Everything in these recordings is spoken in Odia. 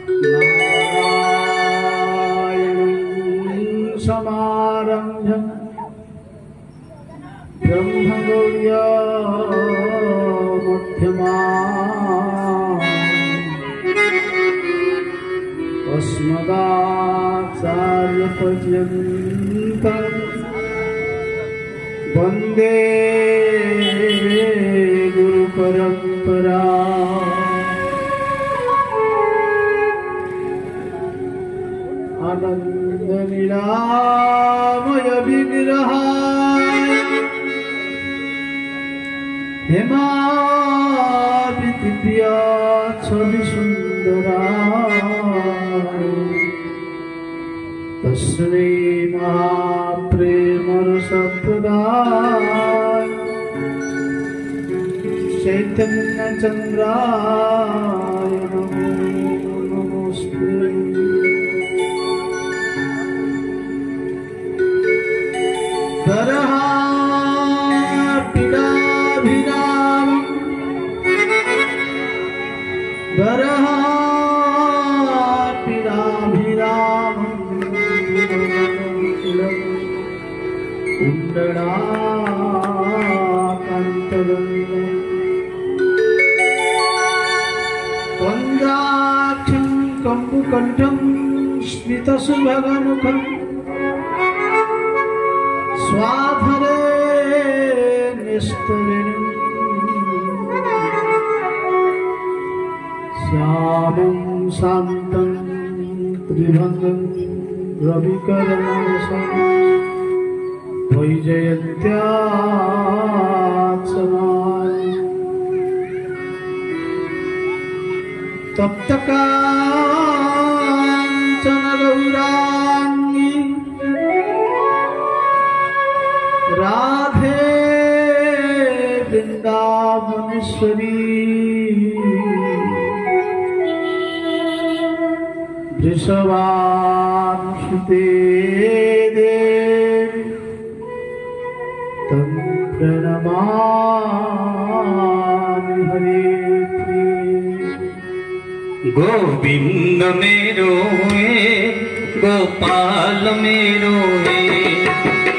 नारायणं समारम्भं ब्रह्मगौर्या मध्यमाम् अस्मदाचार्यपर्यन्तं वन्दे गुरुपरम्परा। आनन्दनिलामय विग्रहाय हेमादिदिव्या छविसुन्दराय तस्मै महाप्रेमरसप्रदाय चैतन्यचन्द्राय नमो नमस्ते। वन्दाक्षं कम्बुकण्ठं स्मितसुभगमुखं स्वाधरे निस्तरेणुं श्यामं शान्तं त्रिभङ्गं रविकरमसं वैजयन्त्यात्समानि तप्तकाञ्चन गौराङ्गी राधे वृन्दावनेश्वरी वृषभानुसुते देवी तं प्रणमामि हरे। गोविंद मेरो है गोपाल मेरो है,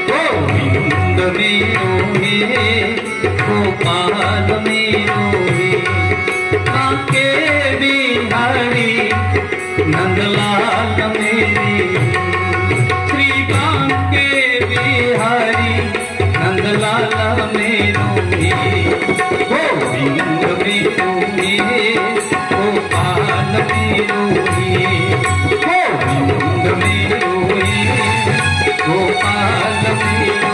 गोविंद मेरो है गोपाल मेरो है, आके बिहारी नंदलाल मेरे, श्री बांके बिहारी नंदलाल मेरो है, गोविंद मेरो है गोपाल मेरो है, गोविंद मेरो है गोपाल मेरो।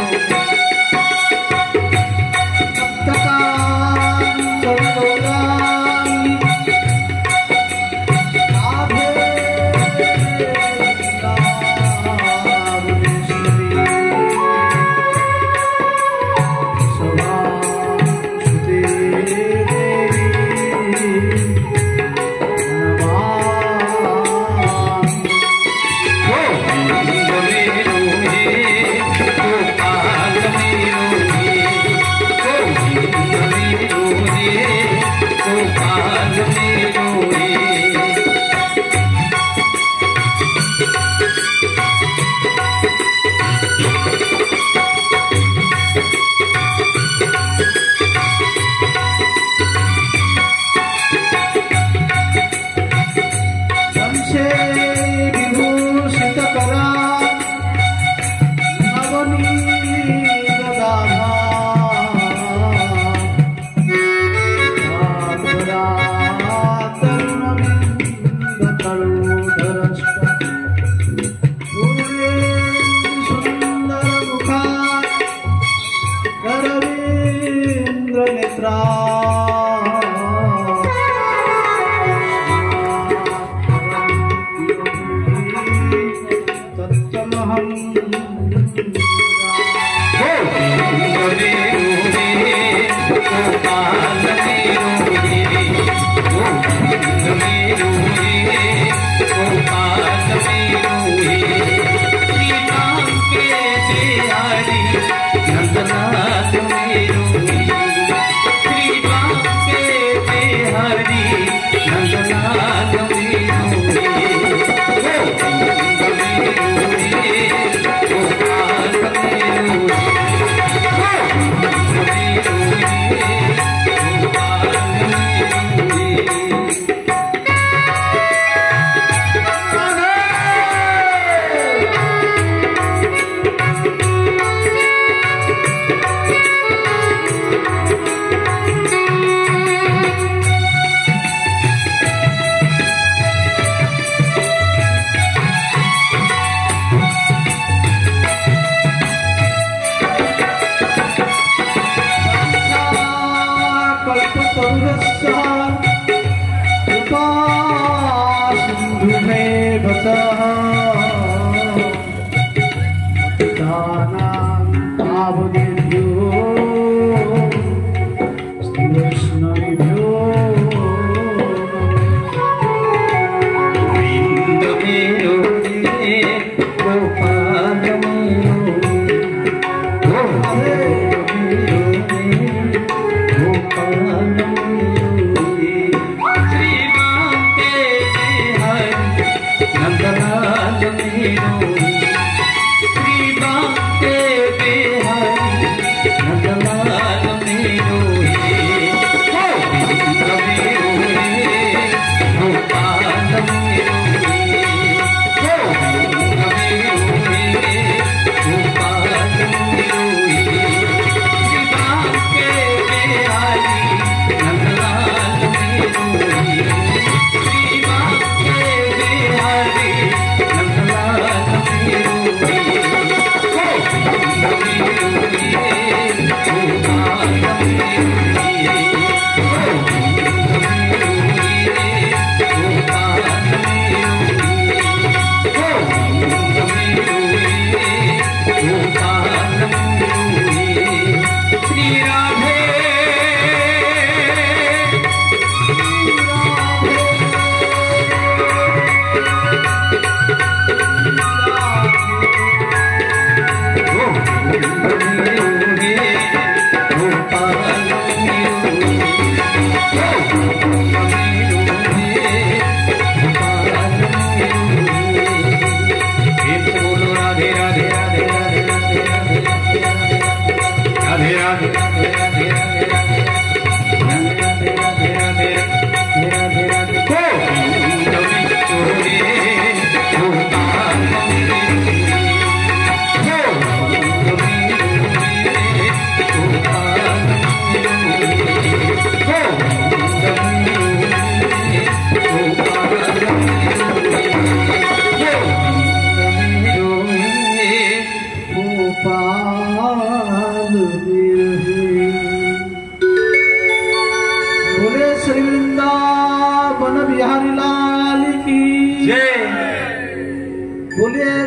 श्री बांके बिहारी नंदलाल मेरो। बन्धुमेव सह दानां पावनेभ्यो वैष्णवेभ्यो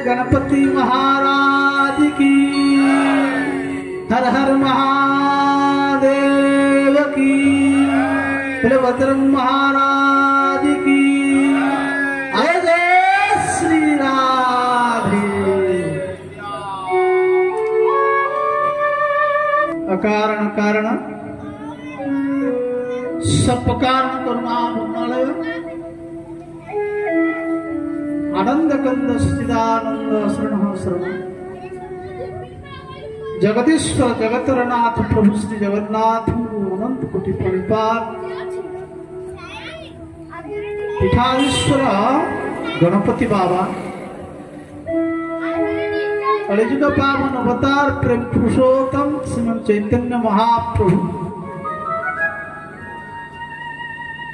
गणपति महाराज की हर हर महादेव की बलभद्र महाराज की जय जय श्री राधे। अकारण कारण सब कारण करुणामय आनंद कंद सच्चिदानंद शरण शरण जगदीश्वर जगतरनाथ प्रभु श्री जगन्नाथ अनंत कोटि परिपाल पीठाधीश्वर गणपति बाबा कलिजुग पावन अवतार प्रेम पुरुषोत्तम श्रीमन चैतन्य महाप्रभु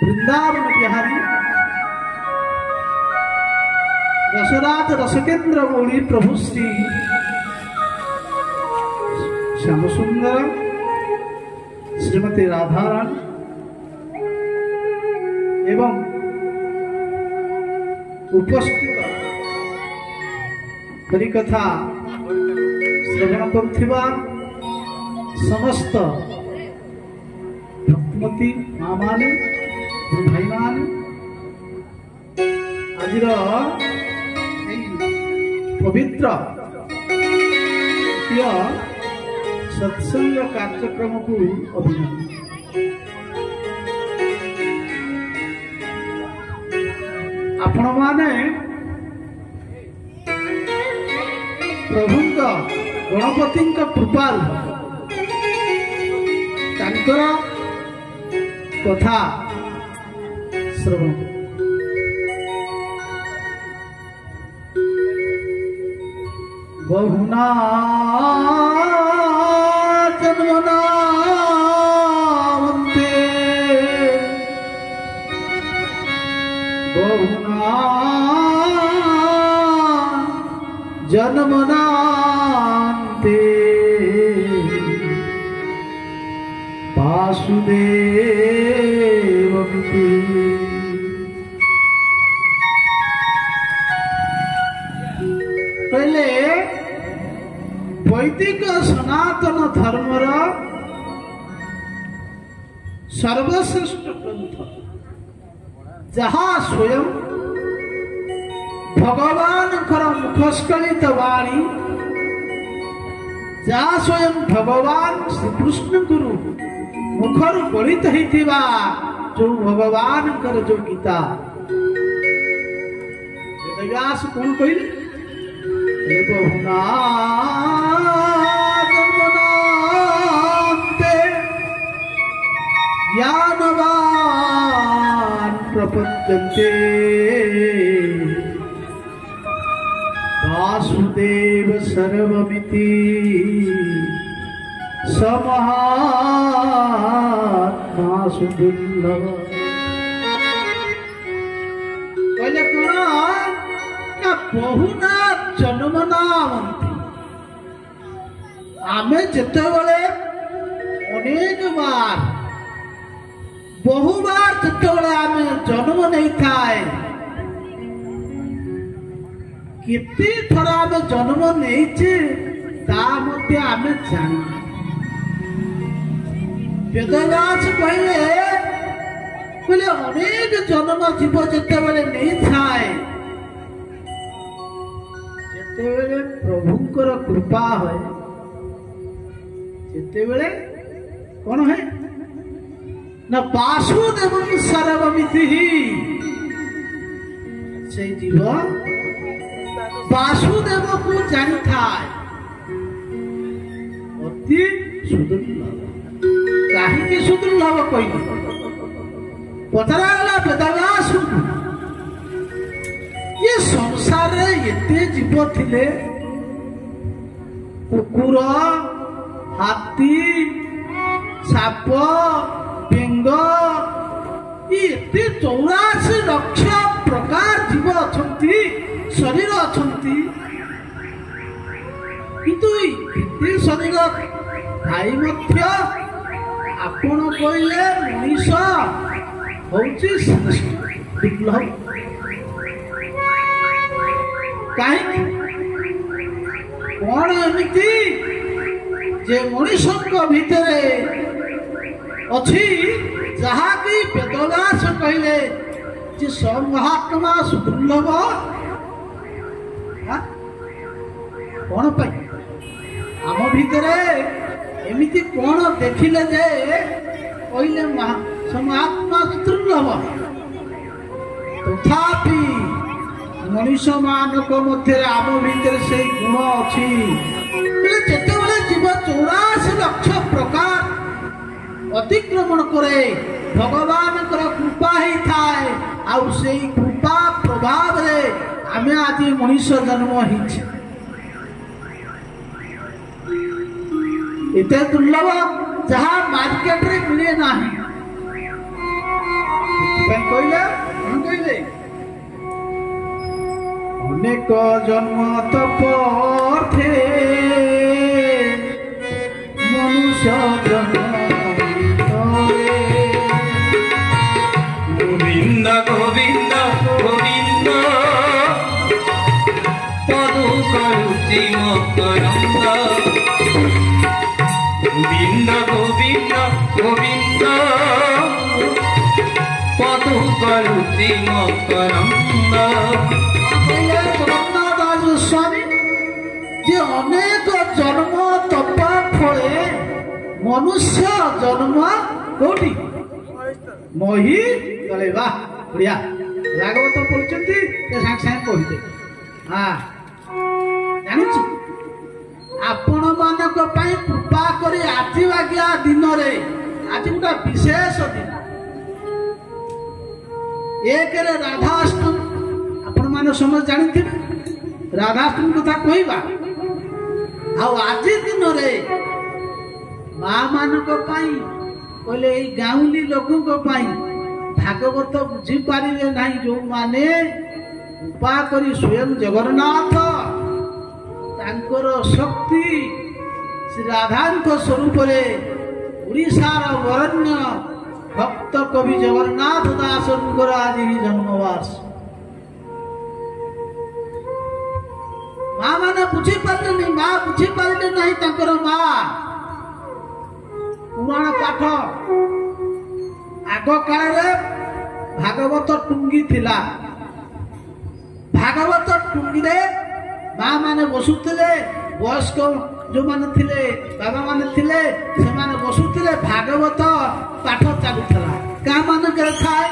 वृंदावन बिहारी रसराज रसकेंद्र गौरी प्रभु श्री श्याम सुंदर श्रीमती राधारानी एवं उपस्थित हरिकथा श्रवण करुथिबा समस्त भक्तमती माँ माने भाई माने आजिर पवित्र सत्संग कार्यक्रम को अभिनंदन। आपण माने प्रभु गणपति कृपा कथा श्रवण बहुना जन्मना वंदे बहुना जन्मनान्ते वासुदेवमिति वैदिक सनातन धर्मर सर्वश्रेष्ठ ग्रंथ जहा स्वयं भगवान मुखस्खलित वाणी जहा स्वयं भगवान श्री कृष्ण गुरु मुखर गणित होता जो भगवान जो गीता व्यास कौन कहले बहुना जन्मनान्ते ज्ञानवान प्रपद्यन्ते वासुदेव सर्वमिति समहात्मा सुदुर्लभ कहले कौन ना बहुना जन्म नामंती आमे जेतेबेले अनेक बार बहुबार जेतेबेले आमे जन्म नहीं थाए कितनी थर आमे जन्म नहीं चे ता मध्य आमे जानी वेदव्यास कहले बोले अनेक जन्म जीव जेतेबेले नहीं थाए जेतेबेले प्रभुंकर कृपा है जेतेबेले कौन है न वासुदेव सर्वमिति से जीव वासुदेव को जानी था अति सुदुर्लभ कहीं सुदुर्लभ कोई पचरा गला वेदव्यास ये संसार रे एते जीव थिले कुकुर हाथी साप बेंग ये 84 लक्ष प्रकार जीव अछंती शरीर अछंती किंतु एते शरीर थाई मध्य आपण कहले मनीष होची श्रेष्ठ दुर्लभ कहीं कौन एमती जे मनुष्य भितर अच्छी जहा कि वेदव्यास कहले जे महात्मा सुदुर्लभ कौन पाई आम भितर एमती कौन देखिले जे कहले महात्मा सुदुर्लभ तथापि मनुष्य मानक मध्य आम भितर से गुण अच्छी जितेबले जीव 84 लक्ष प्रकार अतिक्रमण करे भगवान कृपा ही थाए आउ से कृपा प्रभाव रे आमे आज मनुष्य जन्म हिचे एते दुर्लभ जहाँ मार्केट रे मिले नाही कहले अनेक जन्म तपथे मनुष्य जन्म गोविंद गोविंद गोविंद पदु करुचि मकरंद गोविंद गोविंद गोविंद पदु करुचि मकरंद स्वामी जे अनेक जन्म तप फले मनुष्य जन्म कोटी मही गले वाह बढ़िया भागवत पढ़ुचंती ते सांग सांग कहते हाँ जानिछु आपण मानक पई कृपा करी आजि बागिया दिन रे आज गोटा विशेष दिन एक रे राधाष्टमी आपण मान समझ जानिथि राधाष्टमी कथा कहवा आज दिन रे माँ मानक पाई कहले गाउली लोकों भागवत बुझी पारे ना जो माने उपा करी स्वयं जगन्नाथ तांकर शक्ति श्री राधांक स्वरूप उड़ीसार वरण्य भक्त कवि जगन्नाथ दास आज ही जन्मवार्ष माँ मैंने ବୁଝିପାରିଲେନି, ମା ବୁଝିପାରିଲେ ନାହିଁ ତାଙ୍କର ମା। ପୁରାଣ ପାଠ ଆଗ କାଳରେ ଭାଗବତ ଟୁଙ୍ଗି ଥିଲା। ଭାଗବତ ଟୁଙ୍ଗିରେ ମା ମାନେ ବସୁଥିଲେ, ବୟସ୍କ ଯୋଉମାନେ ଥିଲେ, ବାବା ମାନେ ଥିଲେ, ସେମାନେ ବସୁଥିଲେ, ଭାଗବତ ପାଠ ଚାଲୁଥିଲା। ଗାଁ ମାନଙ୍କରେ ଥାଏ,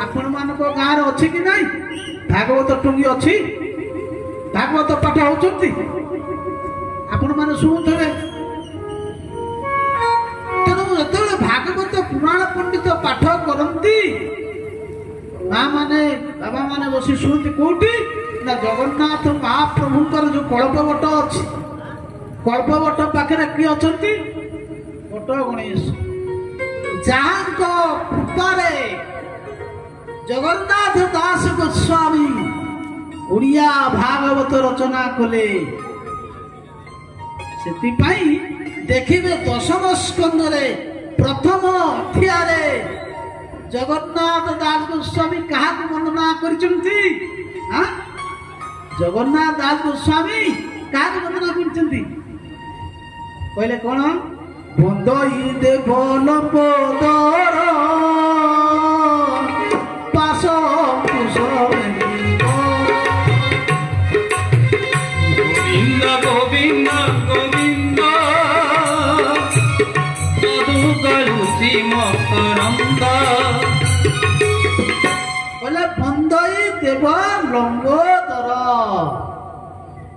ଆପଣ ମାନଙ୍କ ଗାଁରେ ଅଛି କି ନାହିଁ ଭାଗବତ ଟୁଙ୍ଗି ଅଛି? ଭାଗବତ ପାଠ ହଉଛନ୍ତି, ଆପଣ ମାନେ ଶୁଣୁଥିବେ। ତେଣୁ ଯେତେବେଳେ ଭାଗବତ ପୁରାଣ ପଣ୍ଡିତ ପାଠ କରନ୍ତି, ମା ମାନେ ବାବା ମାନେ ବସି ଶୁଣନ୍ତି। କୋଉଠି ନା ଜଗନ୍ନାଥ ମହାପ୍ରଭୁଙ୍କର ଯୋଉ କଳ୍ପବଟ ଅଛି, କଳ୍ପବଟ ପାଖରେ କିଏ ଅଛନ୍ତି? ବଟ ଗଣେଶ, ଯାହାଙ୍କ କୃପାରେ ଜଗନ୍ନାଥ ଦାସ ଗୋସ୍ୱାମୀ ଓଡ଼ିଆ ଭାଗବତ ରଚନା କଲେ। ସେଥିପାଇଁ ଦେଖିବେ ଦଶମ ସ୍କନ୍ଧରେ ପ୍ରଥମ ଅଧ୍ୟାୟରେ ଜଗନ୍ନାଥ ଦାସ ଗୋସ୍ୱାମୀ କାହାକୁ ବର୍ଣ୍ଣନା କରିଛନ୍ତି? ଜଗନ୍ନାଥ ଦାସ ଗୋସ୍ୱାମୀ କାହାକୁ ବର୍ଣ୍ଣନା କରିଛନ୍ତି କହିଲେ କଣ? ବନ୍ଦଇ ଦେବ ଲମ୍ବୋଦର ପାଶ গোবিন্দ গোবিন্দ গোবিন্দ মধু গলুচি মকরন্দ। বলে বন্দই দেব লম্বোদর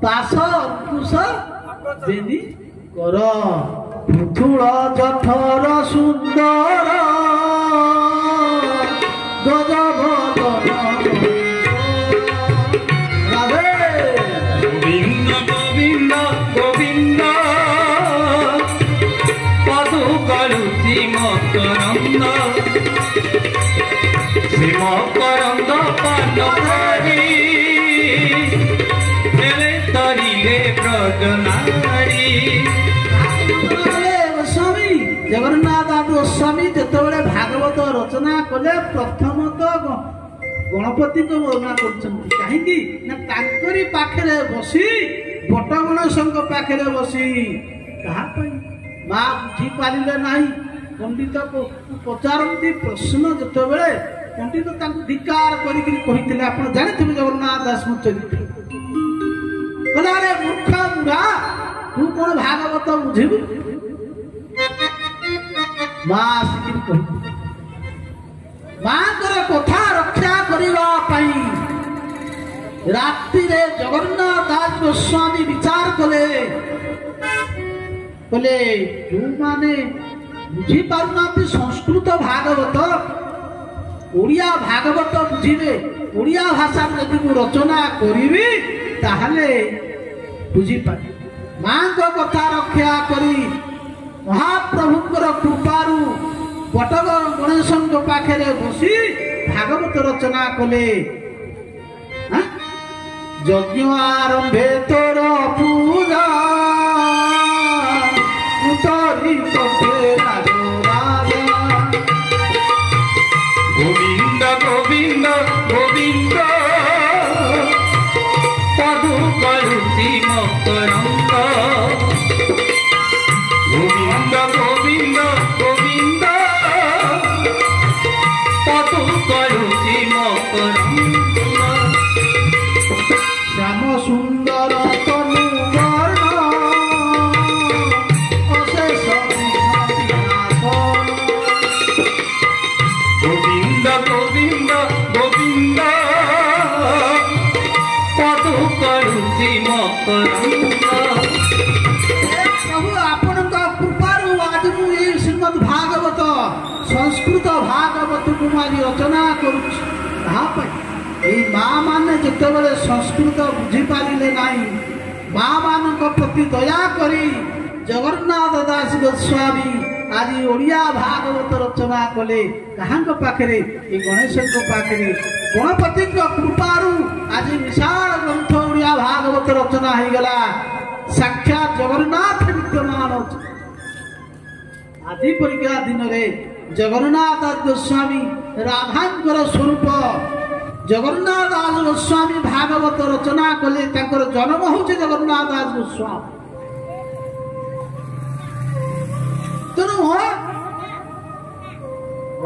পাশ অঙ্কুশ বেনি কর পৃথুল জঠর সুন্দর গজবদন। গোবিন্দ গোবিন্দ গোবিন্দ মধু গলুচি মকরন্দ। শ্রী মকরন্দ পান করি মেলে তরিলে ব্রজনারী। গোস্বামী জগন্নাଥ ଦାସ ଗୋସ୍ୱାମୀ ଯେତେବେଳେ ଭାଗବତ ରଚନା କଲେ, ପ୍ରଥମତଃ ଗଣପତିଙ୍କ ବର୍ଣ୍ଣନା କରୁଛନ୍ତି। କାହିଁକି ନା ତାଙ୍କରି ପାଖରେ ବସି, ବଟ ଗଣେଶଙ୍କ ପାଖରେ ବସି, କାହା ପାଇଁ? ମା ବୁଝିପାରିଲେ ନାହିଁ। ପଣ୍ଡିତକୁ ପଚାରନ୍ତି ପ୍ରଶ୍ନ ଯେତେବେଳେ, ପଣ୍ଡିତ ତାଙ୍କୁ ଧିକାର କରିକି କହିଥିଲେ, ଆପଣ ଜାଣିଥିବେ ଜଗନ୍ନାଥ ଦାସଙ୍କ ଚରିତ୍ର। କହିଲେ ଆରେ ମୂର୍ଖ ବୁଢ଼ା, ତୁ କଣ ଭାଗବତ ବୁଝିବୁ? ମା ଆସିକି କହିଥିଲେ, ମାଙ୍କର କଥା ରକ୍ଷା କରିବା ପାଇଁ ରାତିରେ ଜଗନ୍ନାଥ ଦାସ ଗୋସ୍ୱାମୀ ବିଚାର କଲେ। କହିଲେ ଯୋଉମାନେ ବୁଝିପାରୁନାହାନ୍ତି ସଂସ୍କୃତ ଭାଗବତ, ଓଡ଼ିଆ ଭାଗବତ ବୁଝିବେ। ଓଡ଼ିଆ ଭାଷାରେ ଯଦି ମୁଁ ରଚନା କରିବି ତାହେଲେ ବୁଝିପାରିବେ। ମାଙ୍କ କଥା ରକ୍ଷା କରି ମହାପ୍ରଭୁଙ୍କର କୃପାରୁ ବଟ ଗଣେଶଙ୍କ ପାଖରେ ବସି ଭାଗବତ ରଚନା କଲେ। ଯଜ୍ଞ ଆରମ୍ଭେ ତୋର ପୂଜା গোবিন্দ গোবিন্দ গোবিন্দ মধু গলুচি মকরন্দ। গোবিন্দ গোবিন্দ গোবিন্দ মধু গলুচি মকরন্দ। শ্যাম সুন্দর তনু বর্ণ অশেষ গোবিন্দ গোবিন্দ গোবিন্দ মধু গলুচি মকরন্দ। ପ୍ରଭୁ ଆପଣଙ୍କ କୃପାରୁ ଆଜି ମୁଁ ଏଇ ଶ୍ରୀମଦ୍ ଭାଗବତ ସଂସ୍କୃତ ଭାଗବତକୁ ମୁଁ ଆଜି ରଚନା କରୁଛି। ତାହା ପାଇଁ ଏଇ ମା ମାନେ ଯେତେବେଳେ ସଂସ୍କୃତ ବୁଝିପାରିଲେ ନାହିଁ, ମା ମାନଙ୍କ ପ୍ରତି ଦୟା କରି ଜଗନ୍ନାଥ ଦାସ ଗୋସ୍ୱାମୀ ଆଜି ଓଡ଼ିଆ ଭାଗବତ ରଚନା କଲେ। କାହାଙ୍କ ପାଖରେ? ଏ ଗଣେଶଙ୍କ ପାଖରେ। ଗଣପତିଙ୍କ କୃପାରୁ ଆଜି ବିଶାଳ ଗ୍ରନ୍ଥ ଓଡ଼ିଆ ଭାଗବତ ରଚନା ହେଇଗଲା। ସାକ୍ଷାତ ଜଗନ୍ନାଥ ବିଦ୍ୟମାନ ଅଛି। ଆଜି ପରୀକ୍ଷା ଦିନରେ ଜଗନ୍ନାଥ ଦାସ ଗୋସ୍ୱାମୀ ରାଧାଙ୍କର ସ୍ୱରୂପ जगन्नाथ दास गोस्वामी भागवत रचना कले तांकर जन्म होचे जगन्नाथ दास गोस्वामी तेणु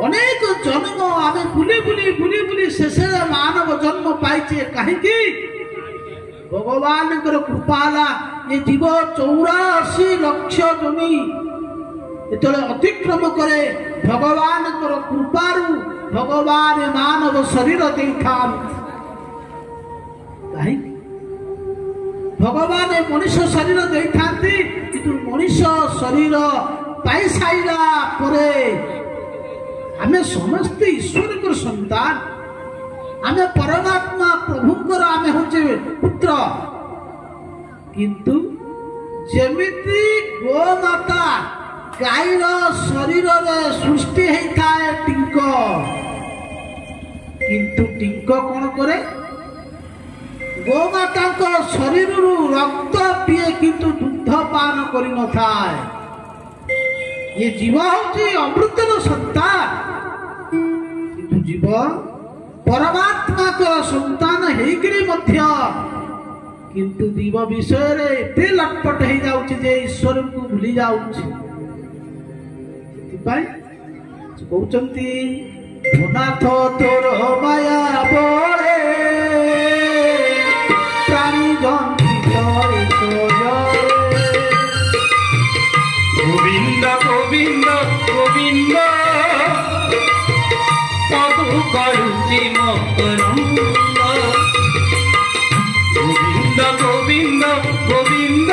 अनेक जन्म आम बुली बुली बुली बुली शेष मानव जन्म पाइचे कहीं भगवान कृपा ये जीव 84 लक्ष जमी जो अतिक्रम करे भगवान कृपारू भगवान मानव शरीर दे भगवान मनुष्य शरीर दे मनुष्य शरीर पाई साइला परे आमे समस्ते ईश्वर को संतान आमे परमात्मा प्रभुंकर आमे होचे पुत्र किंतु जेमिति गोमाता गाईर शरीर रे सृष्टि होता है टिंक किंतु टिंक कौन करे गोमाता को शरीर रक्त पिए किंतु दुग्ध पान करि न थाए ये जीव होची अमृतर संतान किंतु जीव परमात्मा को संतान हेकरी मध्य किंतु जीव विषय रे एते लटपट हे जाउची जे ईश्वर को भूली जाउची पाई कहउचंती भनाथ तोर माया बळे प्राणी जंती जय जय गोविंद गोविंद गोविंद पदु करुचि मकरंद गोविंद गोविंद गोविंद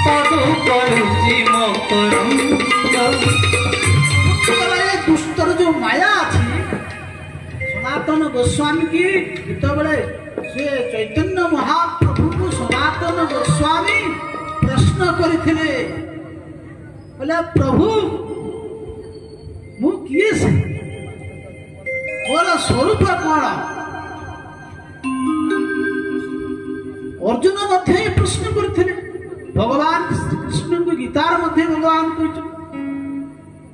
पदु करुचि मकरंद दुष्टर जो माया अच्छी सनातन गोस्वामी की जिते से चैतन्य महाप्रभु को सनातन गोस्वामी प्रश्न करते प्रभु मु किए से मोर स्वरूप कौन अर्जुन मध्य प्रश्न करते भगवान कृष्ण को गीतार मध्य भगवान कहते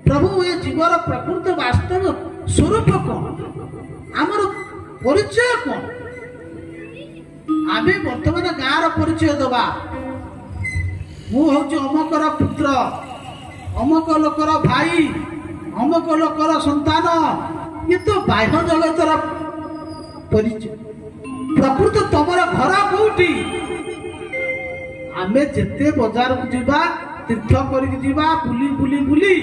प्रभु ये जीवर प्रकृत वास्तव स्वरूप कौन आमर परिचय कौन आम बर्तमान गाँव परिचय दबा मु हूँ अमकर पुत्र अमक लोकर भाई अमक लोकर संतान ये तो बाह्य जगतर परिचय प्रकृत तमर घर कौटी आमे जेते बाजार को जीवा तीर्थ करके जीवा बुली बुली बुली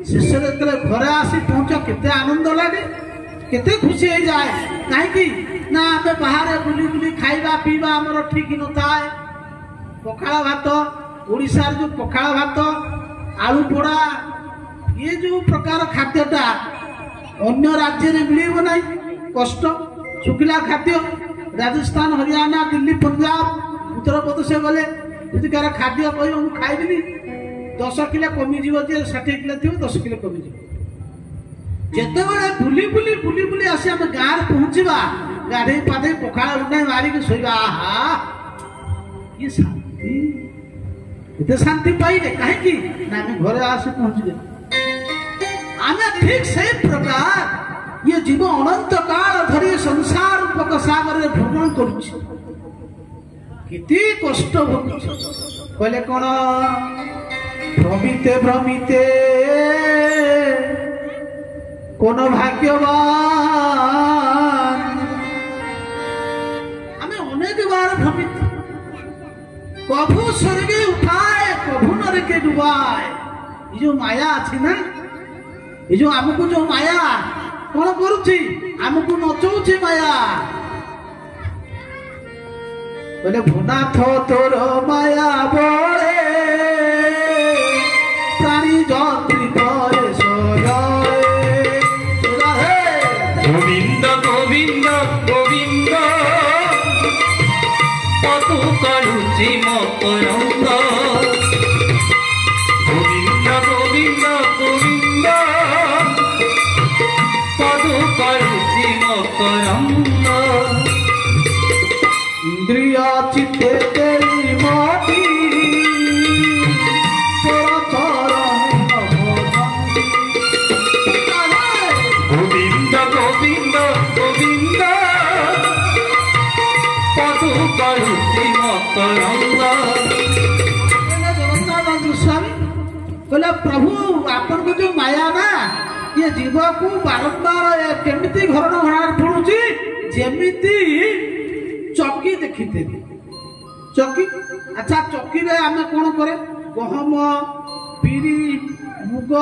शेष घरे आसी पहुंच केते आनंद लगे केते खुशी हो जाए कहीं ना आम बाहर बुली बुली खाइबा पीवा आमर ठीक न थाए पखाड़ भात ओडिशार जो पखाड़ भात आलू पोड़ा ये जो प्रकार खाद्यटा अन्य राज्य में मिलेब ना कष्ट शुखिला खाद्य राजस्थान हरियाणा दिल्ली पंजाब उत्तर प्रदेश गले यदि कार खाद्य कह खाइबी 10 किलो कमिज 60 किलो थी 10 किलो कमिज जिते बुली बुली बुली बुली आसी आम गाँव पहुंचा गाधे पाधे पखाड़ उठा मारिक शोवा आहा ये शांति एते शांति पाइले कहीं घरे आसी पहुंचे आम ठीक से प्रकार ये जीव अनंत काल धरी संसार रूपक सागर में भ्रमण करते कष्ट भोगुच कहले कौन भ्रमिते भ्रमिते कौन भाग्यवान आमे अनेक बार भ्रमित कभू स्वर्गे उठाए कभू नरके डुबाए ये जो माया अच्छी ना ये जो आमको जो माया कौन करुची आमको नचौची माया बोले भनाथ तोर माया बळे प्राणी जंत्री करे गोविंद गोविंद गोविंद पतु करुचि मकरंद गोविंद गोविंद गोविंद पतु करुचि मकरंद इंद्रिय चित्ते तेरी माटी गोविंद गोविंद କରୁଛି ମକରନ୍ଦ। ଜଗନ୍ନାଥ ସ୍ୱାମୀ କହିଲେ ପ୍ରଭୁ ଆପଣଙ୍କ ଯୋଉ ମାୟା ନା ଇଏ ଜୀବକୁ ବାରମ୍ବାର କେମିତି ଘରଣ ଘଣାରେ ପଡୁଛି ଯେମିତି ଚକି ଦେଖିଥିବେ। ଚକି ଆଚ୍ଛା ଚକିରେ ଆମେ କଣ କରେ ଗହମ ବିରି ମୁଗ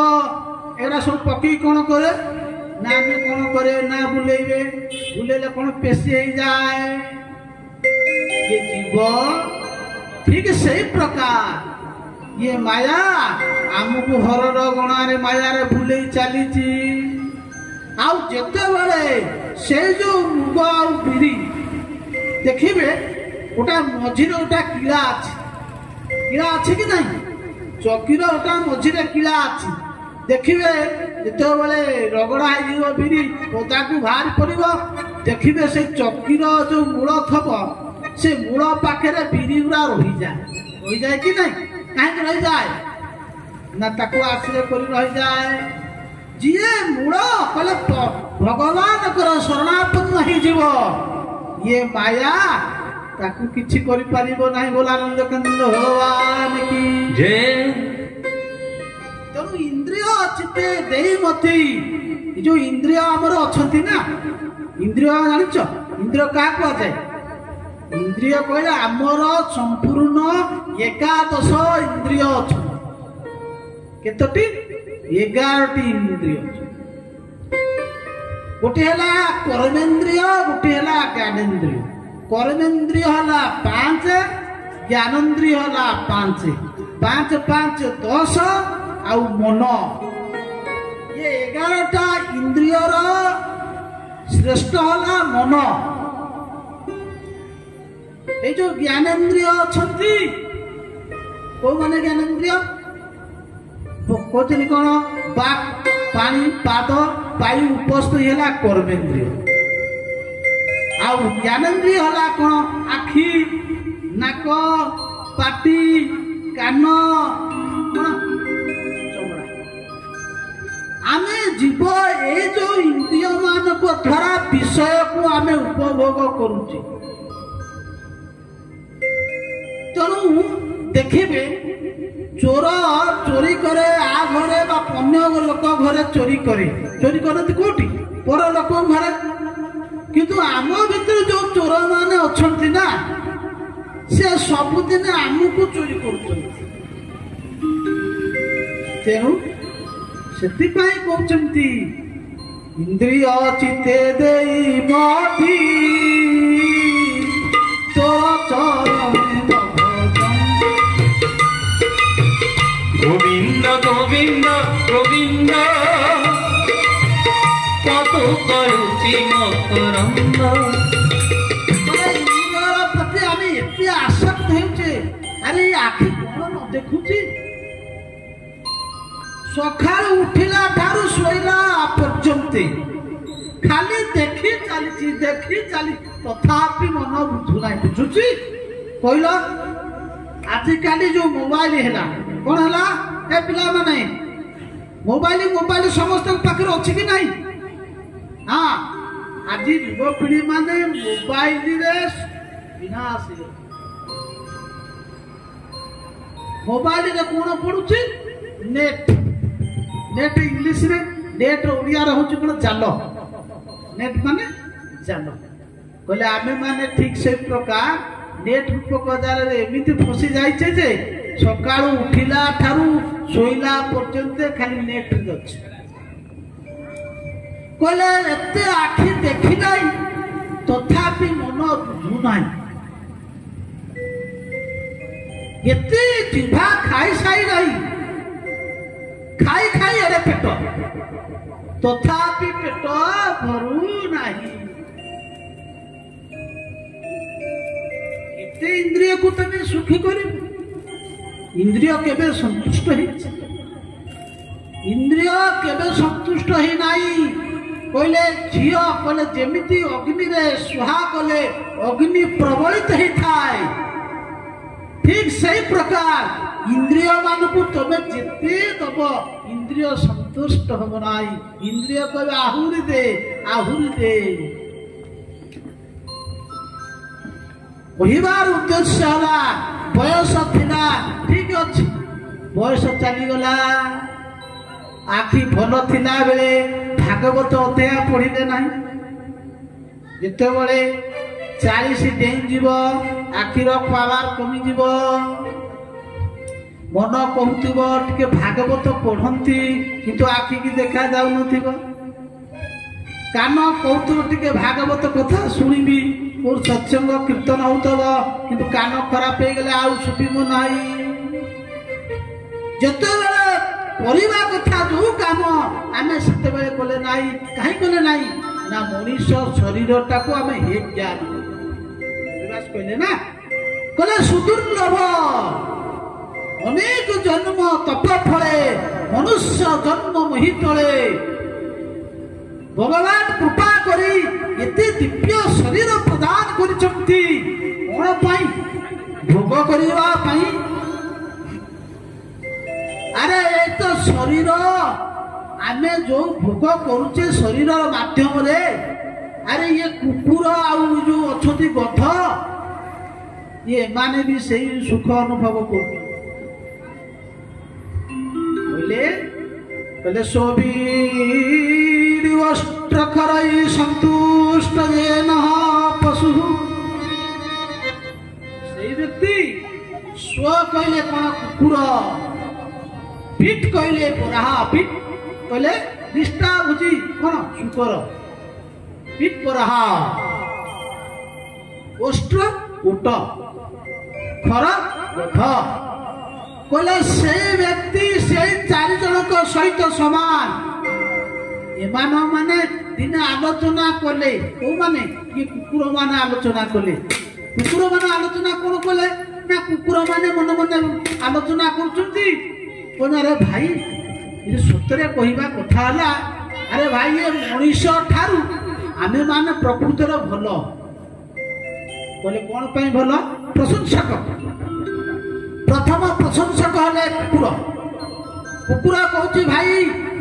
ଏଗୁଡ଼ା ସବୁ ପକେଇ କଣ କରେ ନା ଆମେ କଣ କରେ ନା ବୁଲେଇବେ ବୁଲେଇଲେ କଣ ପେଶି ହେଇଯାଏ। ଇଏ ଜୀବ ଠିକ ସେଇ ପ୍ରକାର ଇଏ ମାୟା ଆମକୁ ହରର ଗଣାରେ ମାୟାରେ ବୁଲେଇ ଚାଲିଛି। ଆଉ ଯେତେବେଳେ ସେ ଯୋଉ ମୁଗ ଆଉ ବିରି ଦେଖିବେ ଗୋଟା ମଝିରେ ଗୋଟା କିଳା ଅଛି। କିଳା ଅଛି କି ନାହିଁ ଚକିର ଗୋଟା ମଝିରେ କିଳା ଅଛି। ଦେଖିବେ ଯେତେବେଳେ ରଗଡ଼ା ହେଇଯିବ ବିରି ପଦାକୁ ବାହାରି ପଡ଼ିବ ଦେଖିବେ ସେ ଚକିର ଯୋଉ ମୂଳ ଥବ ସେ ମୂଳ ପାଖରେ ବିରି ଗୁଡ଼ା ରହିଯାଏ କି ନାହିଁ କାହିଁକି ରହିଯାଏ ନା ତାକୁ ଆସିଲେ କରି ରହିଯାଏ। ଯିଏ ମୂଳ କଲେ ଭଗବାନଙ୍କର ଶରଣାପନ୍ନ ହେଇଯିବ ଇଏ ମାୟା ତାକୁ କିଛି କରିପାରିବ ନାହିଁ। ବୋଲାନନ୍ଦ କେନ୍ଦ୍ର ଭଗବାନ କି ତେଣୁ ଇନ୍ଦ୍ରିୟ ଚିତେ ଦେଇ ମତି ଯୋଉ ଇନ୍ଦ୍ରିୟ ଆମର ଅଛନ୍ତି ନା ଇନ୍ଦ୍ରିୟ ଜାଣିଛ ଇନ୍ଦ୍ରିୟ କାହା କୁହାଯାଏ? ଇନ୍ଦ୍ରିୟ କହିଲେ ଆମର ସମ୍ପୂର୍ଣ୍ଣ 11 ଇନ୍ଦ୍ରିୟ ଅଛନ୍ତି। କେତୋଟି? 11ଟି ଇନ୍ଦ୍ରିୟ ଅଛି। ଗୋଟିଏ ହେଲା କର୍ମେନ୍ଦ୍ରିୟ ଗୋଟିଏ ହେଲା ଜ୍ଞାନେନ୍ଦ୍ରିୟ। କର୍ମେନ୍ଦ୍ରିୟ ହେଲା 5 ଜ୍ଞାନେନ୍ଦ୍ରିୟ ହେଲା 5 5 5 10 ଆଉ ମନ ଏ 11ଟା ଇନ୍ଦ୍ରିୟର ଶ୍ରେଷ୍ଠ ହେଲା ମନ। এই যে জ্ঞানেন্দ্রিয় অଛନ୍ତି কোଉମାନେ জ্ঞাନେନ୍ଦ୍ରିୟ କହୁଛନ୍ତି କଣ ବାକ୍ ପାଣି ପାଦ ବାୟୁ ଉପସ୍ଥ ହେଲା କର୍ମେନ୍ଦ୍ରିୟ। ଆଉ ଜ୍ଞାନେନ୍ଦ୍ରିୟ ହେଲା କଣ ଆଖି ନାକ ପାଟି କାନ କଣ ଚମଡ଼ା। ଆମେ ଜୀବ এই ଯୋଉ ଇନ୍ଦ୍ରିୟ ମାନଙ୍କ ଦ୍ୱାରା ବିଷୟକୁ ଆମେ ଉପଭୋଗ କରୁଛେ। ତେଣୁ ଦେଖିବେ ଚୋର ଚୋରି କରେ ଆ ଘରେ ବା ଅନ୍ୟ ଲୋକ ଘରେ ଚୋରି କରନ୍ତି କୋଉଠି ପର ଲୋକଙ୍କ ଘରେ। କିନ୍ତୁ ଆମ ଭିତରେ ଯୋଉ ଚୋର ମାନେ ଅଛନ୍ତି ନା ସେ ସବୁଦିନ ଆମକୁ ଚୋରି କରୁଛନ୍ତି। ତେଣୁ ସେଥିପାଇଁ କହୁଛନ୍ତି ଇନ୍ଦ୍ରିୟ ଚିତେ ଦେଇ ମତି ତୋର ଚରଣ গোবিন্দ গোবিন্দ গোবিন্দ কত করুছি মকরন্দ। প্রতি আমি এতে আসক্ত হয়েছে। আরে আখি কোন ন দেখুছি সকাল উঠিলা ঠারু শোইলা পর্যন্ত খালি দেখি চালি তথাপি মন বুঝু নাই। বুঝুছি কইল আজকালি যে মোবাইল হেলা কোন হেলা এ পিলা মানে মোবাইল সমস্ত পাখে অছি কি নাই? হ্যাঁ আজি যুবপিঢ়ি মানে মোবাইলরে বিনাশ মোবাইলরে কোন পড়ুছি নেট ইংলিশ রে নেট ওড়িয়া হচ্ছে কোন জাল। নেট মানে জাল কইলে আমি মানে ঠিক সেই প্রকার নেট রূপক জালে এমিতি ফসি যাইছে যে সকাল উঠিলা ঠারু শোইলা পর্যন্ত খালি নেট যাচ্ছে। কইলে এতে আখি দেখি নাই তথাপি মন বুঝু নাই। এতে জিভা খাই সাই নাই খাই এরে পেট তথাপি পেট ভরু নাই। এতে ইন্দ্রিয়କୁ তুমি সুখী করিব। ইন্দ্রিয় কেবে সন্তুষ্ট হয়েছে? ইন্দ্রিয় কেবে সন্তুষ্ট হই নাই। কইলে ঝিও কলে যেমিতি অগ্নিরে সুহা কলে অগ্নি প্রবলিত হই থাকে ঠিক সেই প্রকার ইন্দ্রিয় মানুষ তুমি যেতে দেব ইন্দ্রিয় সন্তুষ্ট হব নাই। ইন্দ্রিয় কবে আহুরি দে। କହିବାର ଉଦ୍ଦେଶ୍ୟ ହେଲା ବୟସ ଥିଲା ଠିକ ଅଛି, ବୟସ ଚାଲିଗଲା, ଆଖି ଭଲ ଥିଲା ବେଳେ ଭାଗବତ ଅଧ୍ୟାୟ ପଢିଲେ ନାହିଁ। ଯେତେବେଳେ 40 ଡେଇଁଯିବ ଆଖିର ପାୱାର କମିଯିବ, ମନ କହୁଥିବ ଟିକେ ଭାଗବତ ପଢନ୍ତି କିନ୍ତୁ ଆଖିକି ଦେଖା ଯାଉନଥିବ, କାନ କହୁଥିବ ଟିକେ ଭାଗବତ କଥା ଶୁଣିବି, ମୋର ସତ୍ସଙ୍ଗ କୀର୍ତ୍ତନ ହଉଥିବ କିନ୍ତୁ କାନ ଖରାପ ହେଇଗଲେ ଆଉ ଶୁଭିବ ନାହିଁ। ଯେତେବେଳେ କରିବା କଥା ଯୋଉ କାମ ଆମେ ସେତେବେଳେ କଲେ ନାହିଁ, କାହିଁ କଲେ ନାହିଁ ନା ମଣିଷ ଶରୀରଟାକୁ ଆମେ ଜ୍ଞାନ କହିଲେ ନା, କହିଲେ ସୁଦୁର୍ଲଭ ଅନେକ ଜନ୍ମ ତପ ଫଳେ ମନୁଷ୍ୟ ଜନ୍ମ ମୋହି ତଳେ, ଭଗବାନ କୃପା କରି ଏତେ ଦିବ୍ୟ ଶରୀର ପ୍ରଦାନ କରିଛନ୍ତି କଣ ପାଇଁ? ଭୋଗ କରିବା ପାଇଁ। ଆରେ ଏ ତ ଶରୀର ଆମେ ଯୋଉ ଭୋଗ କରୁଛେ ଶରୀରର ମାଧ୍ୟମରେ, ଆରେ ଇଏ କୁକୁର ଆଉ ଯୋଉ ଅଛନ୍ତି ଗଧ, ଏମାନେ ବି ସେଇ ସୁଖ ଅନୁଭବ କରୁଛନ୍ତି। କହିଲେ ସୋବୀର ଅଷ୍ଟ୍ର ଖରଇ ସନ୍ତୁଷ୍ଟ ଯେନ ପଶୁ, ସେଇ ବ୍ୟକ୍ତି ସ୍ୱ କହିଲେ କଣ କୁକୁର, ପିଠ କହିଲେ ପରାହା, ପିଠ କହିଲେ ନିଷ୍ଠା ବୁଝି କଣ ଶୁକର, ପିଠ ପରାହା, ଅଷ୍ଟ୍ର ଓଟ, ଖର ଗଧ, କହିଲେ ସେଇ ବ୍ୟକ୍ତି ସେଇ 4 ଜଣଙ୍କ ସହିତ ସମାନ। ଏମାନ ମାନେ ଦିନେ ଆଲୋଚନା କଲେ, କୋଉମାନେ? କି କୁକୁର ମାନେ ଆଲୋଚନା କଲେ। କୁକୁର ମାନେ ଆଲୋଚନା କଣ କଲେ ନା କୁକୁର ମାନେ ମନେ ମନେ ଆଲୋଚନା କରୁଛନ୍ତି, ଆରେ ଭାଇ ଏ ସତରେ କହିବା କଥା ହେଲା, ଆରେ ଭାଇ ଏ ମଣିଷ ଠାରୁ ଆମେ ମାନେ ପ୍ରକୃତରେ ଭଲ। କହିଲେ କଣ ପାଇଁ ଭଲ? ପ୍ରଶଂସକ। ପ୍ରଥମ ପ୍ରଶଂସକ ହେଲେ କୁକୁର। କୁକୁର କହୁଛି ଭାଇ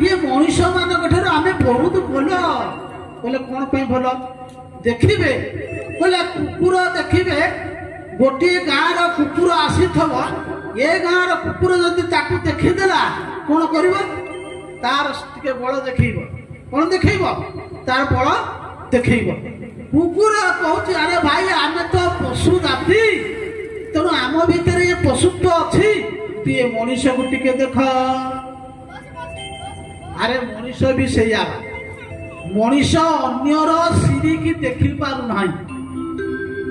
ଇଏ ମଣିଷ ମାନଙ୍କ ଠାରୁ ଆମେ ବହୁତ ଭଲ। କହିଲେ କଣ ପାଇଁ ଭଲ? ଦେଖିବେ, କହିଲେ କୁକୁର ଦେଖିବେ, ଗୋଟିଏ ଗାଁର କୁକୁର ଆସିଥିବ, ଏ ଗାଁର କୁକୁର ଯଦି ତାକୁ ଦେଖିଦେଲା କଣ କରିବ? ତାର ଟିକେ ବଳ ଦେଖେଇବ। କଣ ଦେଖେଇବ? ତାର ବଳ ଦେଖେଇବ। କୁକୁର କହୁଛି ଆରେ ଭାଇ ଆମେ ତ ପଶୁ ଜାତି, ତେଣୁ ଆମ ଭିତରେ ଏ ପଶୁତ୍ୱ ଅଛି, ଏ ମଣିଷକୁ ଟିକେ ଦେଖ। ଆରେ ମଣିଷ ବି ସେଇଆ, ମଣିଷ ଅନ୍ୟର ସିରିକି ଦେଖି ପାରୁନାହିଁ।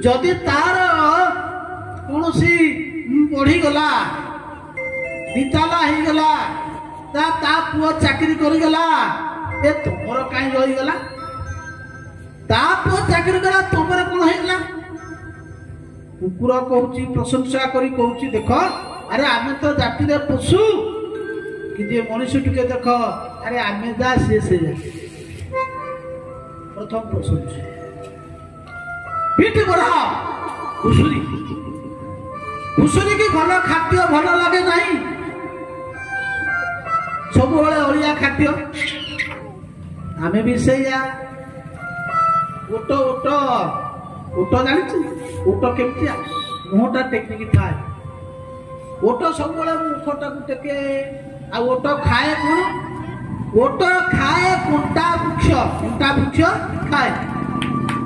ଯଦି ତାର କୌଣସି ବଢିଗଲା, ଦିତାଲା ହେଇଗଲା, ତା ପୁଅ ଚାକିରି କରିଗଲା, ଏ ତମର କାହିଁ ରହିଗଲା? ତା ପୁଅ ଚାକିରି କଲା, ତମର କଣ ହେଇଗଲା? କୁକୁର କହୁଛି, ପ୍ରଶଂସା କରି କହୁଛି, ଦେଖ ଆରେ ଆମେ ତ ଜାତିରେ ପଶୁ, କିନ୍ତୁ ଏ ମଣିଷ ଟିକେ ଦେଖ, ଆରେ ଆମେ ଯା ସିଏ ସେ ଯା। ପ୍ରଥମ ପ୍ରଶଂସା। ପିଠ ବଢା ଘୁଷୁରୀ, ଘୁଷୁରୀ କି ଭଲ ଖାଦ୍ୟ ଭଲ ଲାଗେ ନାହିଁ, ସବୁବେଳେ ଅଳିଆ ଖାଦ୍ୟ। ଆମେ ବି ସେଇଆ। ଓଟ ଓଟ ଓଟ ଜାଣିଛୁ? ଓଟ କେମିତିଆ? ମୁହଁଟା ଟେକିକି ଥାଏ। ଓଟ ସବୁବେଳେ ମୁଖଟାକୁ ଟେକେ। ଆଉ ଓଟ ଖାଏ କଣ? ଓଟ ଖାଏ କଣ୍ଟା ବୃକ୍ଷ, କଣ୍ଟା ବୃକ୍ଷ ଖାଏ।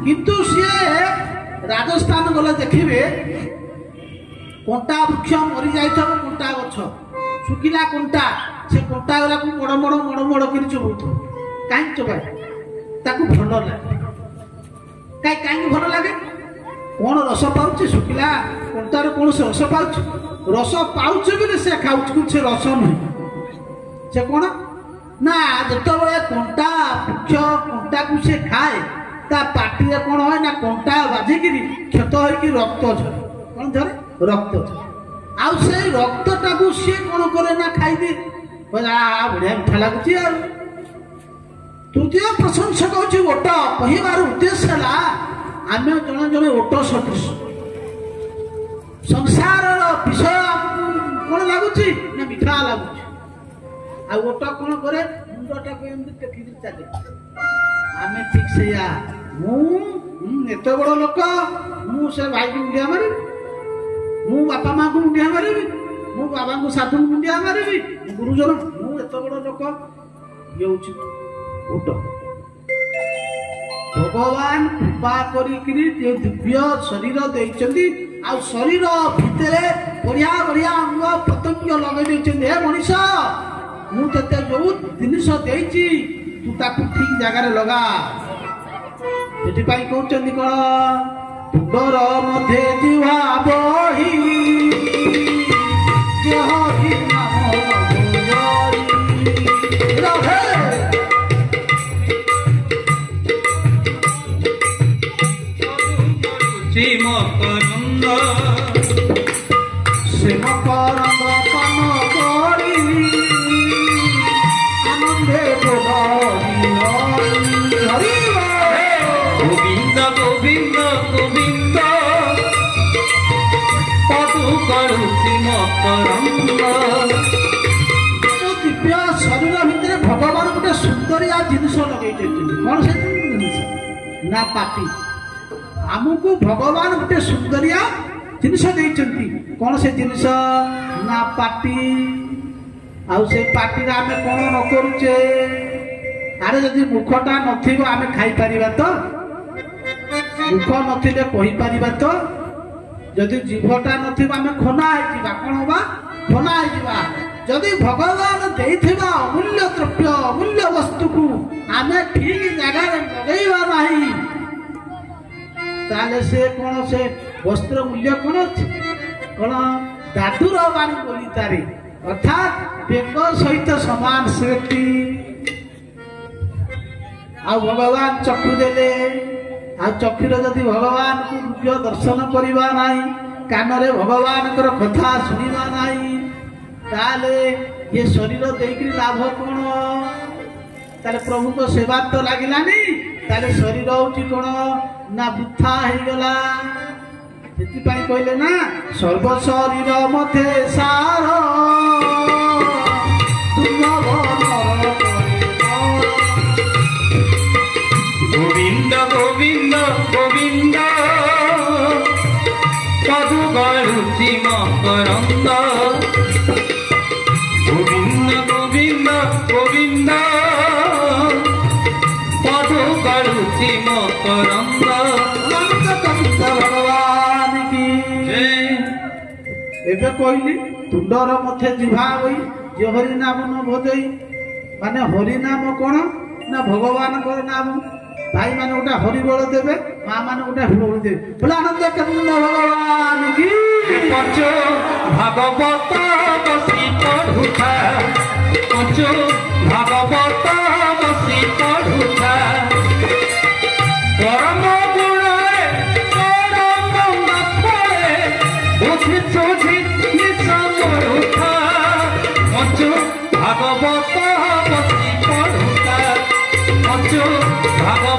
କିନ୍ତୁ ସିଏ ରାଜସ୍ଥାନ ଗଲେ ଦେଖିବେ କଣ୍ଟା ବୃକ୍ଷ ମରି ଯାଇଥିବ, କଣ୍ଟା ଗଛ ଶୁଖିଲା କଣ୍ଟା, ସେ କଣ୍ଟା ଗୁଡାକୁ ମଡ଼ ମଡ଼ ମଡ଼ ମଡ଼ କରି ଚୋବଉଥିବ। କାହିଁକି ଚୋବାଏ? ତାକୁ ଭଲ ଲାଗେ। କାହିଁକି ଭଲ ଲାଗେ? କଣ ରସ ପାଉଛି? ଶୁଖିଲା କଣ୍ଟାରୁ କୌଣସି ରସ ପାଉଛି? ରସ ପାଉଛି ବୋଲି ସେ ଖାଉଛି, କିନ୍ତୁ ସେ ରସ ନୁହେଁ। ସେ କଣ ନା ଯେତେବେଳେ କଣ୍ଟା ବୃକ୍ଷ କଣ୍ଟାକୁ ସେ ଖାଏ, ତା ପାଟିରେ କଣ হয় ନା କଣ୍ଟା ବାଜିକିରି କ୍ଷତ ହେଇକି ରକ୍ତ ଝରେ। କଣ ଝରେ? ରକ୍ତ ଝରେ। ଆଉ ସେଇ ରକ୍ତଟାକୁ ସିଏ କଣ କରେ ନା ଖାଇଦିଏ। ବଢିଆ ମିଠା ଲାଗୁଛି। ଆଉ ତୃତୀୟ ପ୍ରଶଂସକ ହଉଛି ଓଟ। କହିବାର ଉଦ୍ଦେଶ୍ୟ ହେଲା ଆମେ ଜଣେ ଜଣେ ଓଟ ସଦୃଶ। ସଂସାରର ବିଷୟ ଆମକୁ କଣ ଲାଗୁଛି ନା ମିଠା ଲାଗୁଛି। ଆଉ ଓଟ କଣ କରେ? ମୁଣ୍ଡଟାକୁ ଏମିତି ଟେକିକି ଚାଲେ। ଆମେ ଠିକ ସେଇଆ। ମୁଁ ଏତେ ବଡ ଲୋକ, ମୁଁ ସେ ଭାଇକୁ ମୁଣ୍ଡିଆ ମାରିବି, ମୁଁ ବାପା ମାଆଙ୍କୁ ମୁଣ୍ଡିଆ ମାରିବି, ମୁଁ ବାବାଙ୍କୁ ସାଧୁଙ୍କୁ ମୁଣ୍ଡିଆ ମାରିବି, ଗୁରୁଜନ, ମୁଁ ଏତେ ବଡ଼ ଲୋକ। ଇଏ ହଉଛି ଓଟ। ଭଗବାନ କୃପା କରିକିରି ଯୋଉ ଦିବ୍ୟ ଶରୀର ଦେଇଛନ୍ତି, ଆଉ ଶରୀର ଭିତରେ ବଢିଆ ବଢିଆ ଅଙ୍ଗ ପ୍ରତ୍ୟଙ୍ଗ ଲଗେଇ ଦେଇଛନ୍ତି। ହେ ମଣିଷ, ମୁଁ ତତେ ଯୋଉ ଜିନିଷ ଦେଇଛି ତୁ ତାକୁ ଠିକ ଜାଗାରେ ଲଗା। ସେଥିପାଇଁ କହୁଛନ୍ତି କଣ, ତୁଣ୍ଡର ମଧ୍ୟରେ ଜିହ୍ବା ବହି ଯେ ହରି ନାମ ରହେ। ମକରନ୍ଦ ସେ ମକରନ୍ଦ ପାନ କରି ଆନନ୍ଦେ ହରି গোবিন্দ গোবিন্দ গোবিন্দ পদু করুছি মকরন্দ। ଦିବ୍ୟ ଶରୀର ଭିତରେ ଭଗବାନ ଗୋଟେ ସୁନ୍ଦରିଆ ଜିନିଷ ଲଗେଇ ଦେଇଛନ୍ତି। କଣ ସେ ଜିନିଷ? ନା ପାଟି। ଆମକୁ ଭଗବାନ ଗୋଟେ ସୁନ୍ଦରିଆ ଜିନିଷ ଦେଇଛନ୍ତି। କଣ ସେ ଜିନିଷ? ନା ପାଟି। ଆଉ ସେ ପାଟିରେ ଆମେ କଣ ନ କରୁଛେ? ଆରେ ଯଦି ମୁଖଟା ନଥିବ ଆମେ ଖାଇପାରିବା ତ? ମୁଖ ନଥିଲେ କହିପାରିବା ତ? ଯଦି ଜିଭଟା ନଥିବ ଆମେ ଖନା ହେଇଯିବା। କଣ ହବା? ଖନା ହେଇଯିବା। ଯଦି ଭଗବାନ ଦେଇଥିବା ଅମୂଲ୍ୟ ଦ୍ରବ୍ୟ, ଅମୂଲ୍ୟ ବସ୍ତୁକୁ ଆମେ ଠିକ ଜାଗାରେ ଲଗେଇବା ନାହିଁ, ତାହେଲେ ସେ କଣ, ସେ ବସ୍ତ୍ର ମୂଲ୍ୟ କଣ ଅଛି? କଣ ଦାଦୁର ବାଣୀ ବୋଲି ତାରି, ଅର୍ଥାତ୍ ବେଙ୍ଗ ସହିତ ସମାନ ସେଠି। ଆଉ ଭଗବାନ ଚକ୍ଷୁ ଦେଲେ, ଆଉ ଚକ୍ଷୁରେ ଯଦି ଭଗବାନଙ୍କୁ ଦିବ୍ୟ ଦର୍ଶନ କରିବା ନାହିଁ, କାନରେ ଭଗବାନଙ୍କର କଥା ଶୁଣିବା ନାହିଁ, ତାହେଲେ ଏ ଶରୀର ଦେଇକିରି ଲାଭ କଣ? ତାହେଲେ ପ୍ରଭୁଙ୍କ ସେବା ତ ଲାଗିଲାନି, ତାହେଲେ ଶରୀର ହଉଛି କଣ? ନା ବୃଥା ହେଇଗଲା। ସେଥିପାଇଁ କହିଲେ ନା, ସର୍ବ ଶରୀର ମଧ୍ୟରେ ସାର গোবিন্দ গোবিন্দ গোবিন্দ পদু করুছি মকরন্দ। গোবিন্দ গোবিন্দ গোবিন্দ পদু করুছি মকরন্দ। ଭଗବାନ କି ଏବେ କହିଲି, ତୁଣ୍ଡର ମଧ୍ୟ ଜିଭା ହୋଇ ଯେ ହରି ନାମ ନ ଭଜଇ, ମାନେ ହରି ନାମ କଣ? ନା ଭଗବାନଙ୍କର ନାମ। ଭାଇ ମାନେ ଗୋଟେ ହରିବଳ ଦେବେ, ମା ମାନେ ଗୋଟେ ହୁଳ ଦେବେ। ବୋଲେ ଆନନ୍ଦ କନ୍ଦ ଭଗବାନ କି পঞ্চ ভাগবত বসি পঢ়ুথা, পঞ্চ ভাগবত বসি পঢ়ুথা, পরম গুণরে পরম বাপরে বুঝি সুঝি নিসমরুথা। পঞ্চ ভাগবত বসি পঢ়ুথা, পঞ্চ ভাগবত